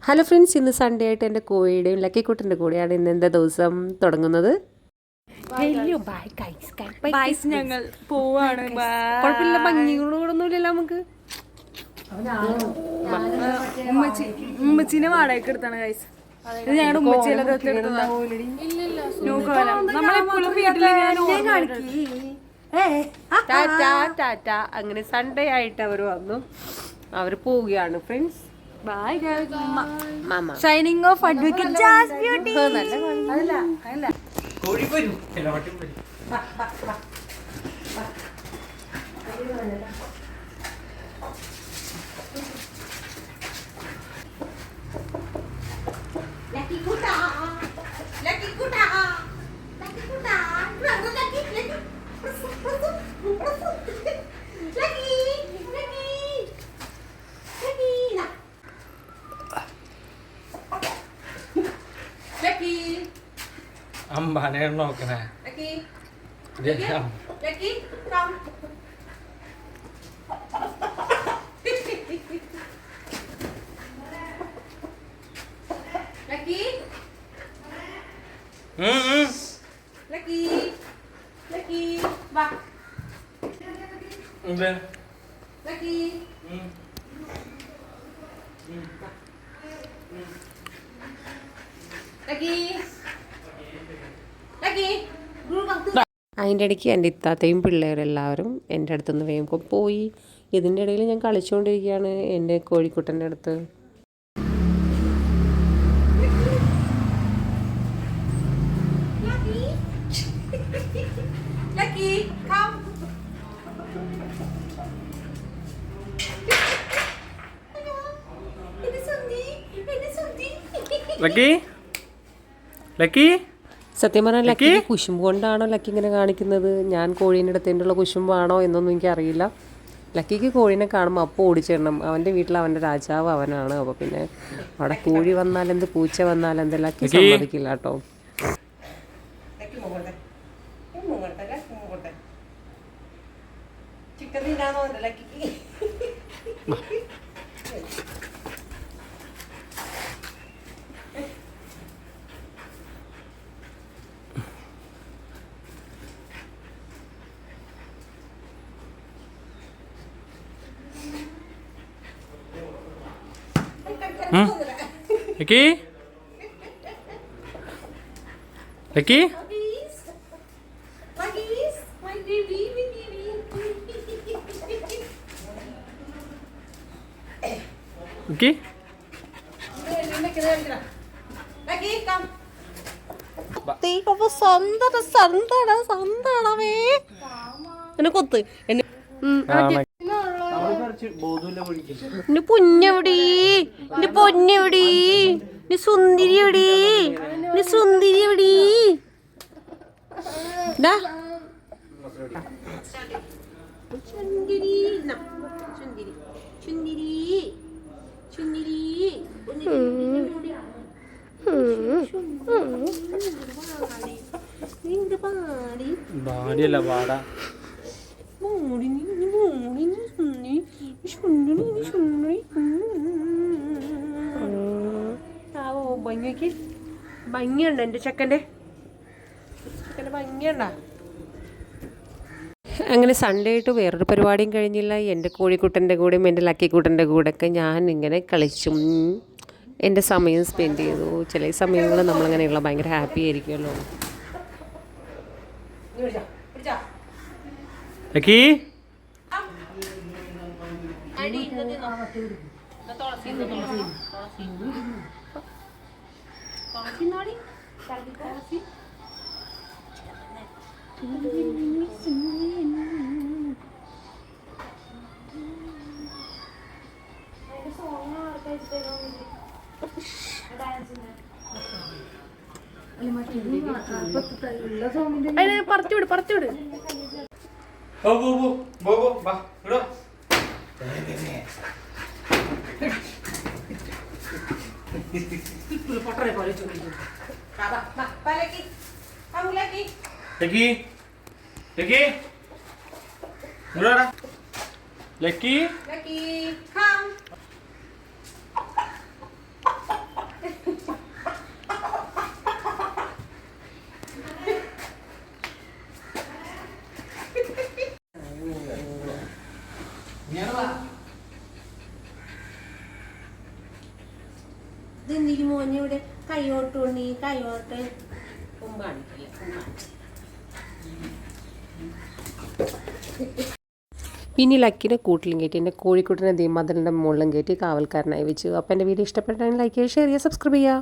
Hello friends, ഇന്ന് Sunday ആയിട്ട് എൻ്റെ കോഴിയുടെയും ലക്കിക്കുട്ടൻ്റെ കൂടെയാണ് ഇന്ന് എൻ്റെ ദിവസം തുടങ്ങുന്നത്. ഞങ്ങൾ പോവാണ്. കുഴപ്പമില്ല, ഭംഗികളോടൊന്നുമില്ലല്ലോ നമുക്ക്. ഉമ്മച്ചീനെ വാടകയ്ക്ക് എടുത്താണ് ഗൈസ്. ഞങ്ങളുടെ ഉമ്മച്ചിയെല്ലാം നമ്മളെപ്പോഴും വീട്ടിൽ അങ്ങനെ സൺഡേ ആയിട്ട് അവർ വന്നു, അവർ പോവുകയാണ് ഫ്രണ്ട്സ്. ബൈ മാമ. ഷൈനിങ് ഓഫ് അഡ്വക്കേറ്റ് ജാസ് ബ്യൂട്ടി. അതല്ല കോഴി വരും. ലക്കി കുട്ടാ, ലക്കി കുട്ടാ, ലക്കി കുട്ടാ, ലക്കി ലക്കി അമ്പാനെ നോക്കണേ. അതിൻ്റെ ഇടയ്ക്ക് എൻ്റെ ഇത്താത്തയും പിള്ളേരെല്ലാവരും എൻ്റെ അടുത്തുനിന്ന് വേഗം പോയി. ഇതിൻ്റെ ഇടയിൽ ഞാൻ കളിച്ചുകൊണ്ടിരിക്കുകയാണ് എൻ്റെ കോഴിക്കുട്ടൻ്റെ അടുത്ത്. സത്യം പറഞ്ഞാൽ ലക്കി കുശുമ്പ് കൊണ്ടാണോ ലക്കി ഇങ്ങനെ കാണിക്കുന്നത്, ഞാൻ കോഴീൻ്റെ അടുത്തേണ്ടുള്ള കുശുമ്പാണോ എന്നൊന്നും എനിക്കറിയില്ല. ലക്കിക്ക് കോഴീനെ കാണുമ്പോൾ അപ്പോൾ ഓടിച്ചിടണം. അവൻ്റെ വീട്ടിൽ അവൻ്റെ രാജാവ് അവനാണ്. അപ്പോൾ പിന്നെ അവിടെ കോഴി വന്നാലെന്ത് പൂച്ച വന്നാലെന്ത് ലക്കി സമ്മതിക്കില്ല കേട്ടോ. Laki? Laki? My baby. Okay? Laki, come. സന്താണമേ എന്നെ കൊത്ത് എന്നെ പൊന്നെവിടെ, എന്റെ പൊന്നെവിടെ, നീ സുന്ദരി എവിടെ, നീ സുന്ദരി എവിടെ. ഭാര്യല്ല വാടാ. ഭംഗിയുണ്ട് എൻ്റെ ചെക്കൻ്റെ ഭംഗിയുണ്ട. അങ്ങനെ സൺഡേ ആയിട്ട് വേറൊരു പരിപാടിയും കഴിഞ്ഞില്ല. എൻ്റെ കോഴിക്കുട്ടൻ്റെ കൂടെയും എൻ്റെ ലക്കിക്കുട്ടൻ്റെ കൂടെയൊക്കെ ഞാൻ ഇങ്ങനെ കളിച്ചും എൻ്റെ സമയം സ്പെൻഡ് ചെയ്തു. ചില സമയങ്ങളിൽ നമ്മളങ്ങനെയുള്ള ഭയങ്കര ഹാപ്പി ആയിരിക്കുമല്ലോ. ലക്കി പറിച്ചുവിട് പറിച്ചുവിട്. Lucky? Lucky, come. ഇതെന്തിരി മോനെ ഇവിടെ കൈയോട്ട് ഉണ്ണി കൈയോട്ട് കുമ്പാണിക്കല്ലേ പിന്നെ ലക്കിനെ കൂട്ടിലും കയറ്റി എൻ്റെ കോഴിക്കുട്ടനെ മതിലിൻ്റെ മുകളിലും കയറ്റി കാവൽക്കാരനായി വെച്ചു. അപ്പോൾ എൻ്റെ വീഡിയോ ഇഷ്ടപ്പെട്ടാൽ ലൈക്ക് ചെയ്യുക, ഷെയർ ചെയ്യുക, സബ്സ്ക്രൈബ് ചെയ്യുക.